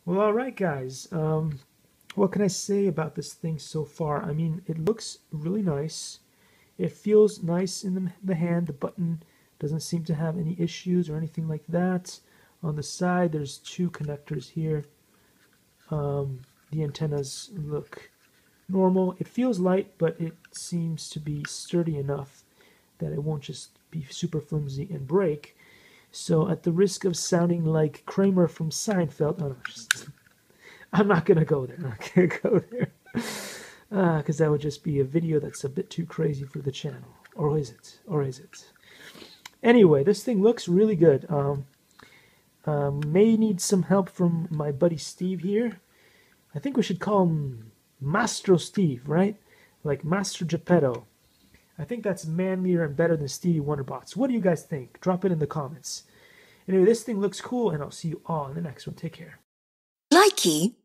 Well, all right, guys. What can I say about this thing so far? I mean, it looks really nice. It feels nice in the hand. The button doesn't seem to have any issues or anything like that. On the side, there's two connectors here. The antennas look normal. It feels light, but it seems to be sturdy enough that it won't just be super flimsy and break. So at the risk of sounding like Kramer from Seinfeld, oh, no, I'm not going to go there. I'm not going to go there. Because that would just be a video that's a bit too crazy for the channel. Or is it? Or is it? Anyway, this thing looks really good. May need some help from my buddy Steve here. I think we should call him Mastro Steve, right? Like Master Geppetto. I think that's manlier and better than Stevie Wonderbots. What do you guys think? Drop it in the comments. Anyway, this thing looks cool, and I'll see you all in the next one. Take care. Likey.